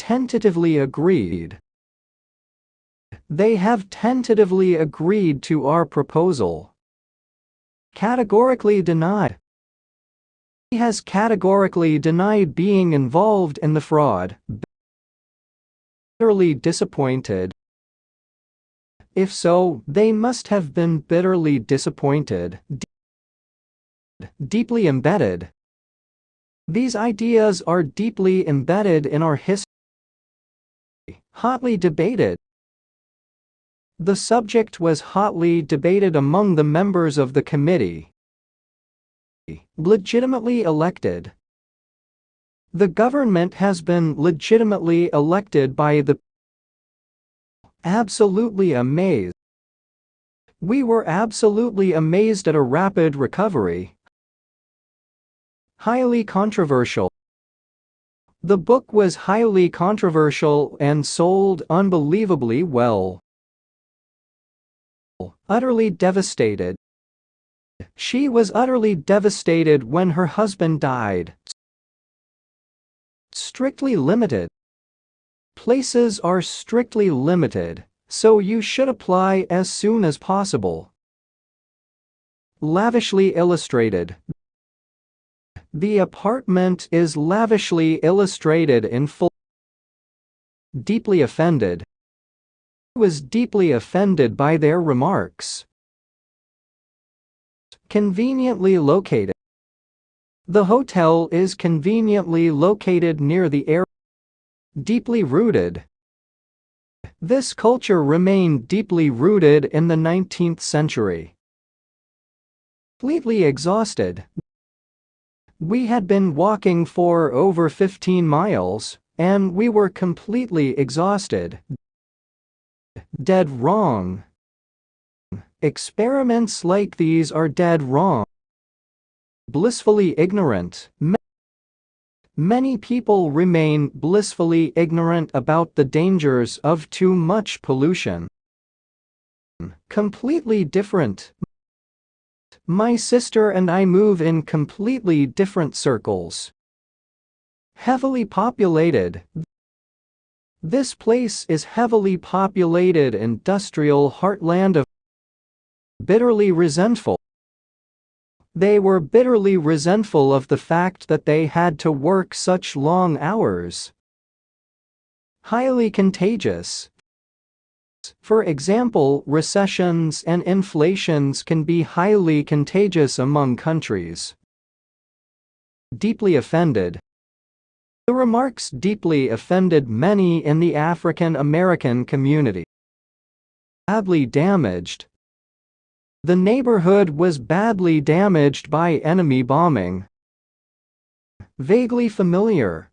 tentatively agreed. They have tentatively agreed to our proposal. Categorically denied. He has categorically denied being involved in the fraud. Bitterly disappointed. If so, they must have been bitterly disappointed. Deeply embedded. These ideas are deeply embedded in our history. Hotly debated. The subject was hotly debated among the members of the committee. Legitimately elected. The government has been legitimately elected by the. Absolutely amazed. We were absolutely amazed at a rapid recovery. Highly controversial. The book was highly controversial and sold unbelievably well. Utterly devastated. She was utterly devastated when her husband died. Strictly limited. Places are strictly limited, so you should apply as soon as possible. Lavishly illustrated. The apartment is lavishly illustrated in full. Deeply offended. I was deeply offended by their remarks. Conveniently located. The hotel is conveniently located near the airport. Deeply rooted. This culture remained deeply rooted in the 19th century. Completely exhausted. We had been walking for over 15 miles, and we were completely exhausted. Dead wrong. Experiments like these are dead wrong. Blissfully ignorant. Many people remain blissfully ignorant about the dangers of too much pollution. Completely different. My sister and I move in completely different circles. Heavily populated. This place is heavily populated industrial heartland of. Bitterly resentful. They were bitterly resentful of the fact that they had to work such long hours. Highly contagious. For example, recessions and inflations can be highly contagious among countries. Deeply offended. The remarks deeply offended many in the African American community. Badly damaged. The neighborhood was badly damaged by enemy bombing. Vaguely familiar.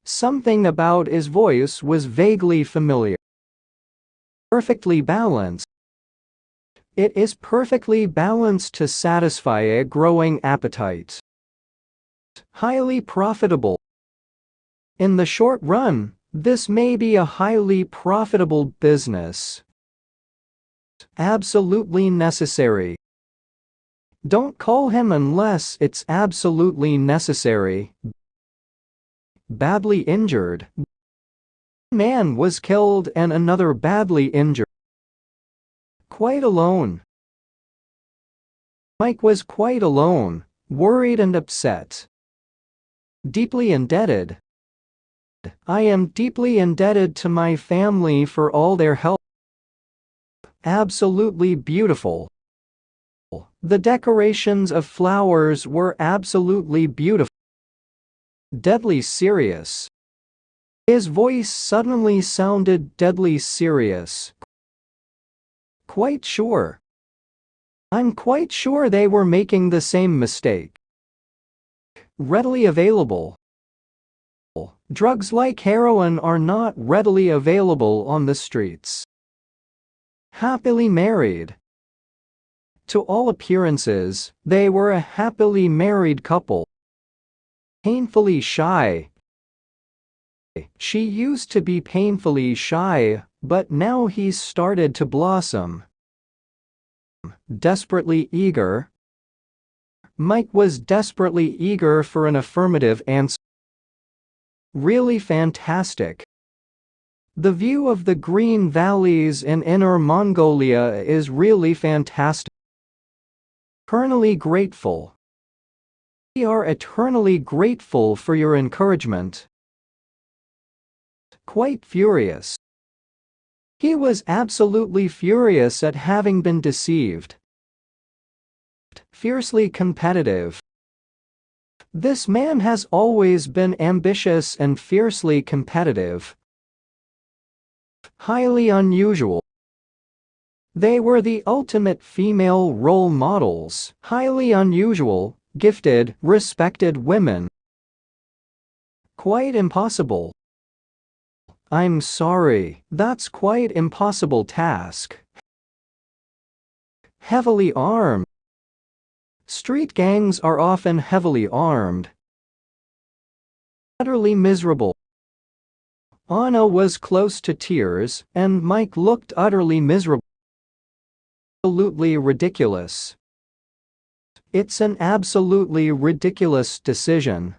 Something about his voice was vaguely familiar. Perfectly balanced. It is perfectly balanced to satisfy a growing appetite. Highly profitable. In the short run, this may be a highly profitable business. Absolutely necessary. Don't call him unless it's absolutely necessary. Badly injured. One man was killed and another badly injured. Quite alone. Mike was quite alone, worried and upset. Deeply indebted. I am deeply indebted to my family for all their help. Absolutely beautiful. The decorations of flowers were absolutely beautiful. Deadly serious. His voice suddenly sounded deadly serious. Quite sure. I'm quite sure they were making the same mistake. Readily available. Drugs like heroin are not readily available on the streets. Happily married. To all appearances, they were a happily married couple. Painfully shy. She used to be painfully shy, but now he's started to blossom. Desperately eager. Mike was desperately eager for an affirmative answer. Really fantastic. The view of the green valleys in Inner Mongolia is really fantastic. Eternally grateful. We are eternally grateful for your encouragement. Quite furious. He was absolutely furious at having been deceived. Fiercely competitive. This man has always been ambitious and fiercely competitive. Highly unusual. They were the ultimate female role models. Highly unusual, gifted, respected women. Quite impossible. I'm sorry, that's quite impossible task. Heavily armed. Street gangs are often heavily armed. Utterly miserable. Anna was close to tears, and Mike looked utterly miserable. Absolutely ridiculous. It's an absolutely ridiculous decision.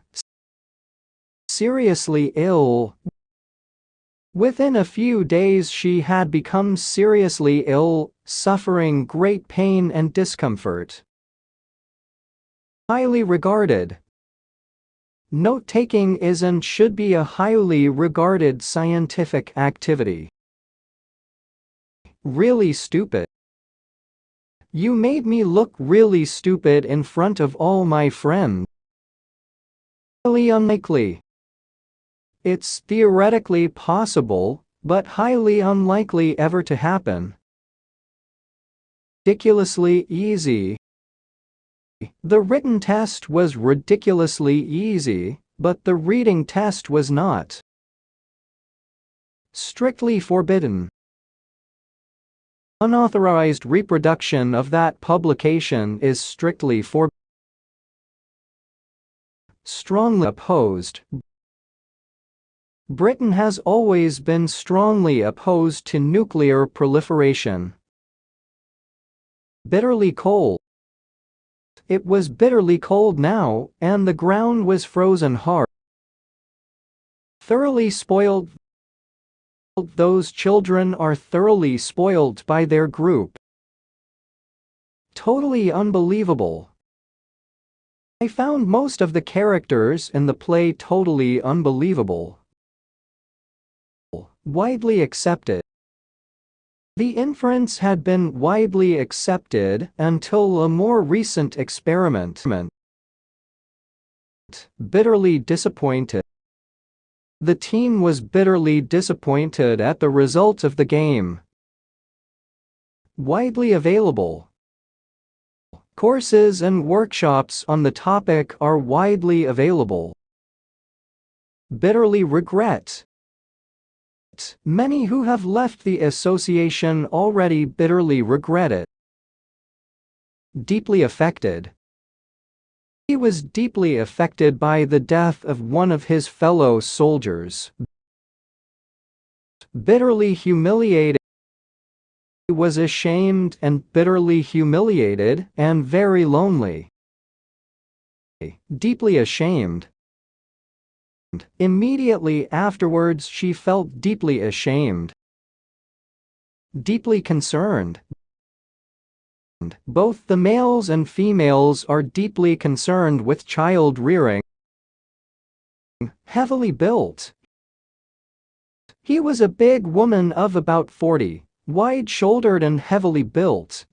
Seriously ill. Within a few days she had become seriously ill, suffering great pain and discomfort. Highly regarded. Note-taking is and should be a highly regarded scientific activity. Really stupid. You made me look really stupid in front of all my friends. Highly unlikely. It's theoretically possible, but highly unlikely ever to happen. Ridiculously easy. The written test was ridiculously easy, but the reading test was not. Strictly forbidden. Unauthorized reproduction of that publication is strictly forbidden. Strongly opposed. Britain has always been strongly opposed to nuclear proliferation. Bitterly cold. It was bitterly cold now, and the ground was frozen hard. Thoroughly spoiled. Those children are thoroughly spoiled by their group. Totally unbelievable. I found most of the characters in the play totally unbelievable. Widely accepted. The inference had been widely accepted until a more recent experiment. Bitterly disappointed. The team was bitterly disappointed at the result of the game. Widely available. Courses and workshops on the topic are widely available. Bitterly regret. Many who have left the association already bitterly regret it. Deeply affected. He was deeply affected by the death of one of his fellow soldiers. Bitterly humiliated. He was ashamed and bitterly humiliated and very lonely. Deeply ashamed. Immediately afterwards she felt deeply ashamed. Deeply concerned. Both the males and females are deeply concerned with child rearing. Heavily built. He was a big woman of about 40, wide-shouldered and heavily built.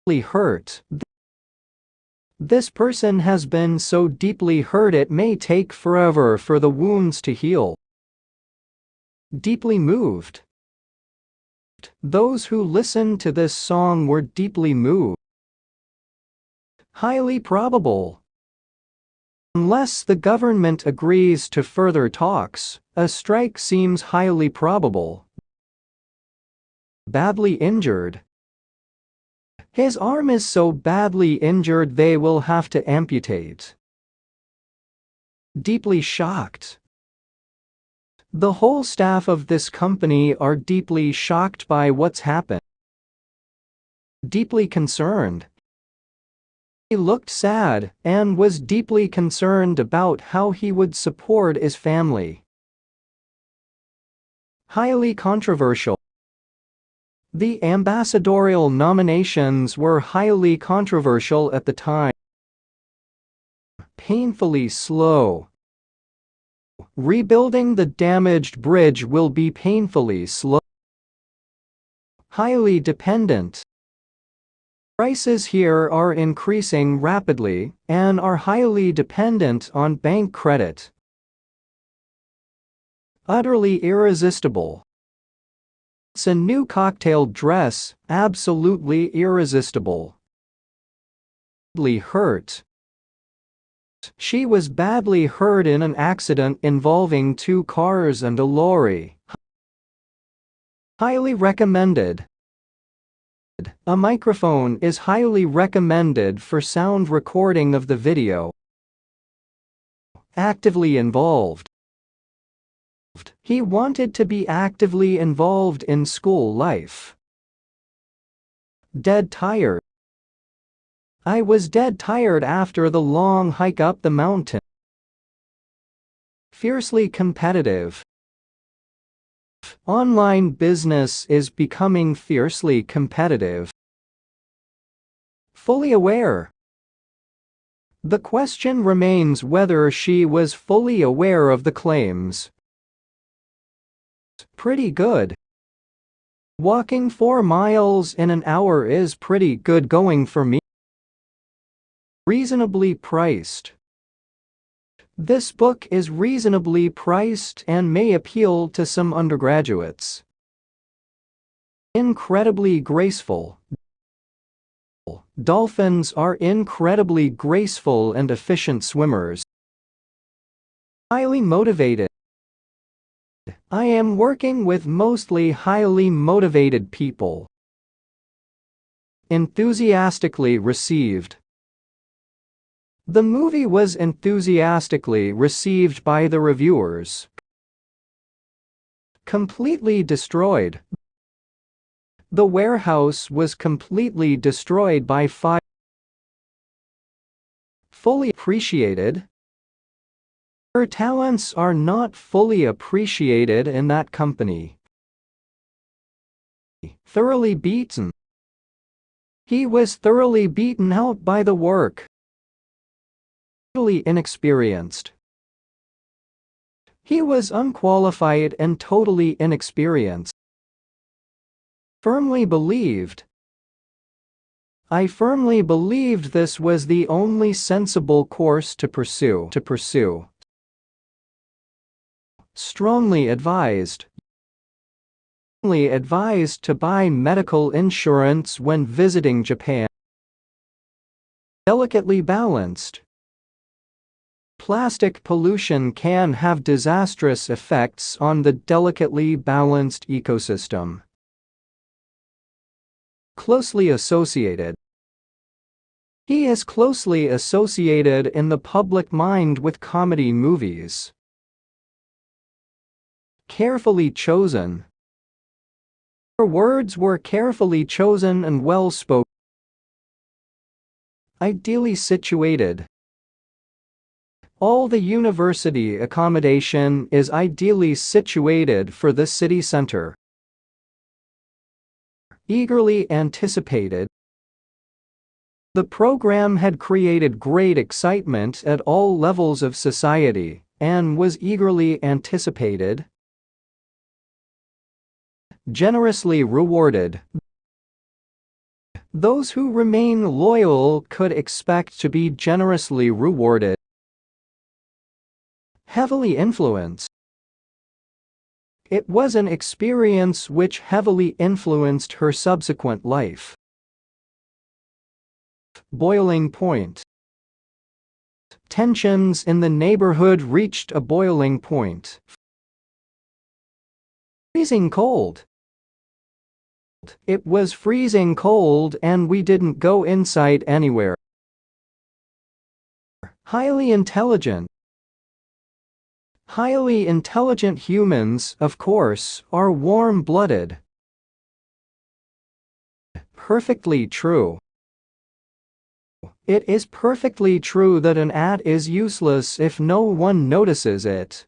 Hurt. This person has been so deeply hurt it may take forever for the wounds to heal. Deeply moved. Those who listened to this song were deeply moved. Highly probable. Unless the government agrees to further talks, a strike seems highly probable. Badly injured. His arm is so badly injured they will have to amputate. Deeply shocked. The whole staff of this company are deeply shocked by what's happened. Deeply concerned. He looked sad and was deeply concerned about how he would support his family. Highly controversial. The ambassadorial nominations were highly controversial at the time. Painfully slow. Rebuilding the damaged bridge will be painfully slow. Highly dependent. Prices here are increasing rapidly and are highly dependent on bank credit. Utterly irresistible. It's a new cocktail dress, absolutely irresistible. Badly hurt. She was badly hurt in an accident involving 2 cars and a lorry. Highly recommended. A microphone is highly recommended for sound recording of the video. Actively involved. He wanted to be actively involved in school life. Dead tired. I was dead tired after the long hike up the mountain. Fiercely competitive. Online business is becoming fiercely competitive. Fully aware. The question remains whether she was fully aware of the claims. Pretty good. Walking 4 miles in an hour is pretty good going for me. Reasonably priced. This book is reasonably priced and may appeal to some undergraduates. Incredibly graceful. Dolphins are incredibly graceful and efficient swimmers. Highly motivated. I am working with mostly highly motivated people. Enthusiastically received. The movie was enthusiastically received by the reviewers. Completely destroyed. The warehouse was completely destroyed by fire. Fully appreciated. Her talents are not fully appreciated in that company. Thoroughly beaten. He was thoroughly beaten out by the work. Totally inexperienced. He was unqualified and totally inexperienced. Firmly believed. I firmly believed this was the only sensible course to pursue. Strongly advised. Strongly advised to buy medical insurance when visiting Japan. Delicately balanced. Plastic pollution can have disastrous effects on the delicately balanced ecosystem. Closely associated. He is closely associated in the public mind with comedy movies. Carefully chosen. Her words were carefully chosen and well spoken. Ideally situated. All the university accommodation is ideally situated for the city center. Eagerly anticipated. The program had created great excitement at all levels of society, and was eagerly anticipated. Generously rewarded. Those who remain loyal could expect to be generously rewarded. Heavily influenced. It was an experience which heavily influenced her subsequent life. Boiling point. Tensions in the neighborhood reached a boiling point. Freezing cold. It was freezing cold and we didn't go inside anywhere. Highly intelligent. Highly intelligent humans, of course, are warm-blooded. Perfectly true. It is perfectly true that an ad is useless if no one notices it.